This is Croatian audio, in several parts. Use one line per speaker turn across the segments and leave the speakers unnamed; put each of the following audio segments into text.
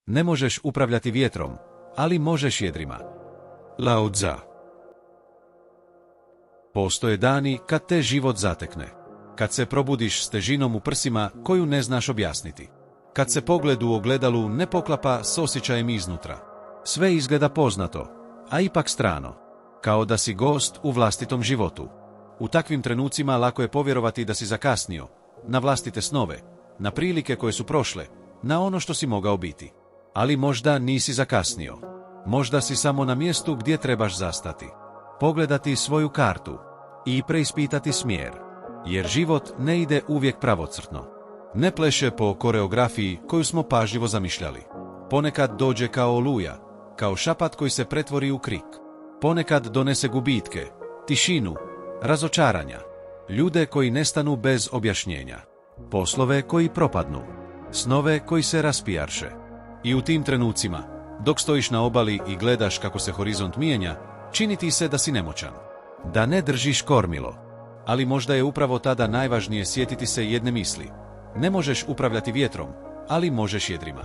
Ne možeš upravljati vjetrom, ali možeš jedrima. Lao Tzu. Postoje dani kad te život zatekne. Kad se probudiš s težinom u prsima koju ne znaš objasniti. Kad se pogled u ogledalu ne poklapa s osjećajem iznutra. Sve izgleda poznato, a ipak strano. Kao da si gost u vlastitom životu. U takvim trenucima lako je povjerovati da si zakasnio, na vlastite snove, na prilike koje su prošle, na ono što si mogao biti. Ali možda nisi zakasnio. Možda si samo na mjestu gdje trebaš zastati. Pogledati svoju kartu i preispitati smjer. Jer život ne ide uvijek pravocrtno. Ne pleše po koreografiji koju smo pažljivo zamišljali. Ponekad dođe kao oluja, kao šapat koji se pretvori u krik. Ponekad donese gubitke, tišinu, razočaranja, ljude koji nestanu bez objašnjenja, poslove koji propadnu, snove koji se raspijarše. I u tim trenucima, dok stojiš na obali i gledaš kako se horizont mijenja, čini ti se da si nemoćan, da ne držiš kormilo. Ali možda je upravo tada najvažnije sjetiti se jedne misli. Ne možeš upravljati vjetrom, ali možeš jedrima.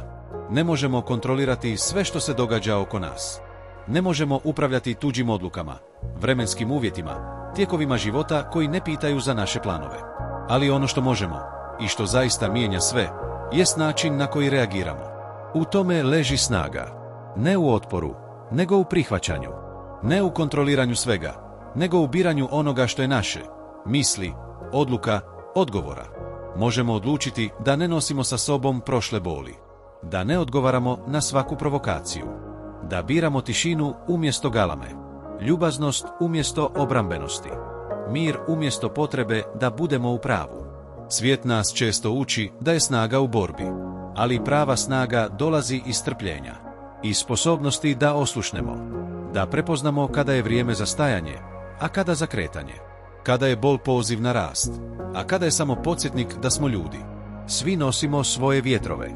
Ne možemo kontrolirati sve što se događa oko nas. Ne možemo upravljati tuđim odlukama, vremenskim uvjetima, tijekovima života koji ne pitaju za naše planove. Ali ono što možemo, i što zaista mijenja sve, jest način na koji reagiramo. U tome leži snaga. Ne u otporu, nego u prihvaćanju. Ne u kontroliranju svega, nego u biranju onoga što je naše. Misli, odluka, odgovora. Možemo odlučiti da ne nosimo sa sobom prošle boli. Da ne odgovaramo na svaku provokaciju. Da biramo tišinu umjesto galame. Ljubaznost umjesto obrambenosti. Mir umjesto potrebe da budemo u pravu. Svijet nas često uči da je snaga u borbi. Ali prava snaga dolazi iz strpljenja. Iz sposobnosti da oslušnemo. Da prepoznamo kada je vrijeme za stajanje, a kada za kretanje. Kada je bol poziv na rast, a kada je samo podsjetnik da smo ljudi. Svi nosimo svoje vjetrove.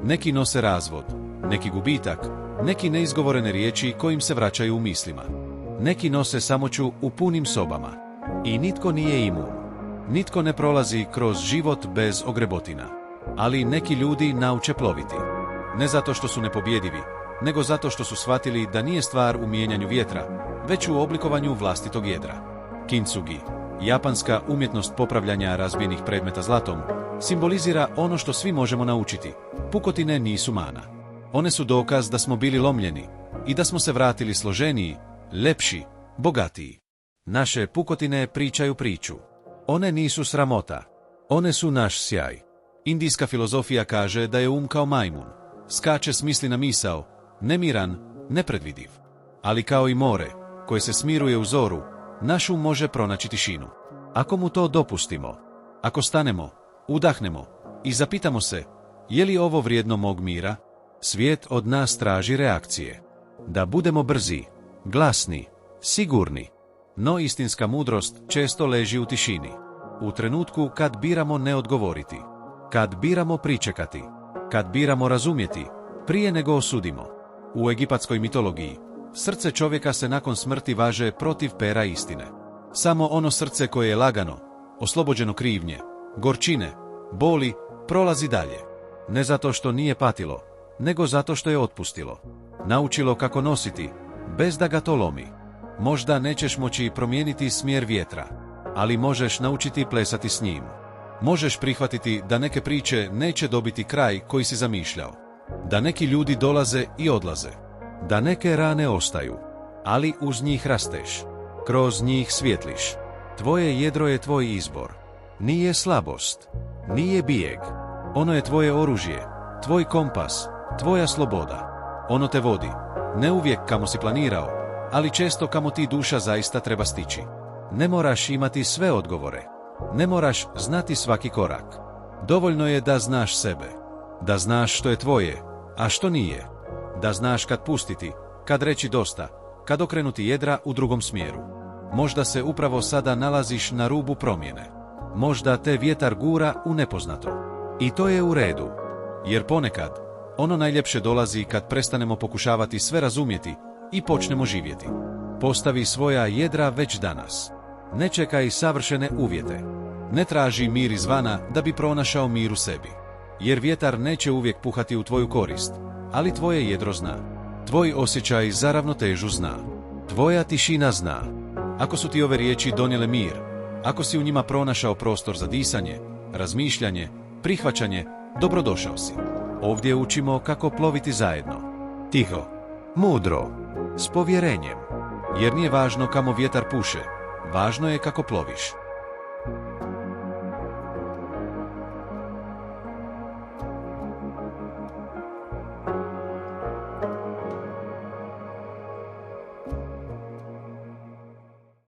Neki nose razvod, neki gubitak, neki neizgovorene riječi kojim se vraćaju u mislima. Neki nose samoću u punim sobama. I nitko nije imun. Nitko ne prolazi kroz život bez ogrebotina. Ali neki ljudi nauče ploviti. Ne zato što su nepobjedivi, nego zato što su shvatili da nije stvar u mijenjanju vjetra, već u oblikovanju vlastitog jedra. Kintsugi, japanska umjetnost popravljanja razbijenih predmeta zlatom, simbolizira ono što svi možemo naučiti. Pukotine nisu mana. One su dokaz da smo bili lomljeni i da smo se vratili složeniji, lepši, bogatiji. Naše pukotine pričaju priču. One nisu sramota. One su naš sjaj. Indijska filozofija kaže da je kao majmun. Skače s misli na misao, nemiran, nepredvidiv. Ali kao i more, koje se smiruje u zoru, naš može pronaći tišinu. Ako mu to dopustimo, ako stanemo, udahnemo i zapitamo se, je li ovo vrijedno mog mira? Svijet od nas traži reakcije. Da budemo brzi, glasni, sigurni. No istinska mudrost često leži u tišini. U trenutku kad biramo ne odgovoriti. Kad biramo pričekati. Kad biramo razumjeti, prije nego osudimo. U egipatskoj mitologiji, srce čovjeka se nakon smrti važe protiv pera istine. Samo ono srce koje je lagano, oslobođeno krivnje, gorčine, boli, prolazi dalje. Ne zato što nije patilo, nego zato što je otpustilo. Naučilo kako nositi, bez da ga to lomi. Možda nećeš moći promijeniti smjer vjetra, ali možeš naučiti plesati s njim. Možeš prihvatiti da neke priče neće dobiti kraj koji si zamišljao. Da neki ljudi dolaze i odlaze. Da neke rane ostaju, ali uz njih rasteš. Kroz njih svjetliš. Tvoje jedro je tvoj izbor. Nije slabost. Nije bijeg. Ono je tvoje oružje, tvoj kompas, tvoja sloboda. Ono te vodi, ne uvijek kamo si planirao, ali često kamo ti duša zaista treba stići. Ne moraš imati sve odgovore. Ne moraš znati svaki korak. Dovoljno je da znaš sebe. Da znaš što je tvoje, a što nije. Da znaš kad pustiti, kad reći dosta, kad okrenuti jedra u drugom smjeru. Možda se upravo sada nalaziš na rubu promjene. Možda te vjetar gura u nepoznato. I to je u redu. Jer ponekad, ono najljepše dolazi kad prestanemo pokušavati sve razumjeti i počnemo živjeti. Postavi svoja jedra već danas. Ne čekaj savršene uvjete. Ne traži mir izvana da bi pronašao mir u sebi. Jer vjetar neće uvijek puhati u tvoju korist, ali tvoje jedro zna. Tvoj osjećaj za ravnotežu zna. Tvoja tišina zna. Ako su ti ove riječi donijele mir, ako si u njima pronašao prostor za disanje, razmišljanje, prihvaćanje, dobrodošao si. Ovdje učimo kako ploviti zajedno. Tiho, mudro, s povjerenjem. Jer nije važno kamo vjetar puše, važno je kako ploviš.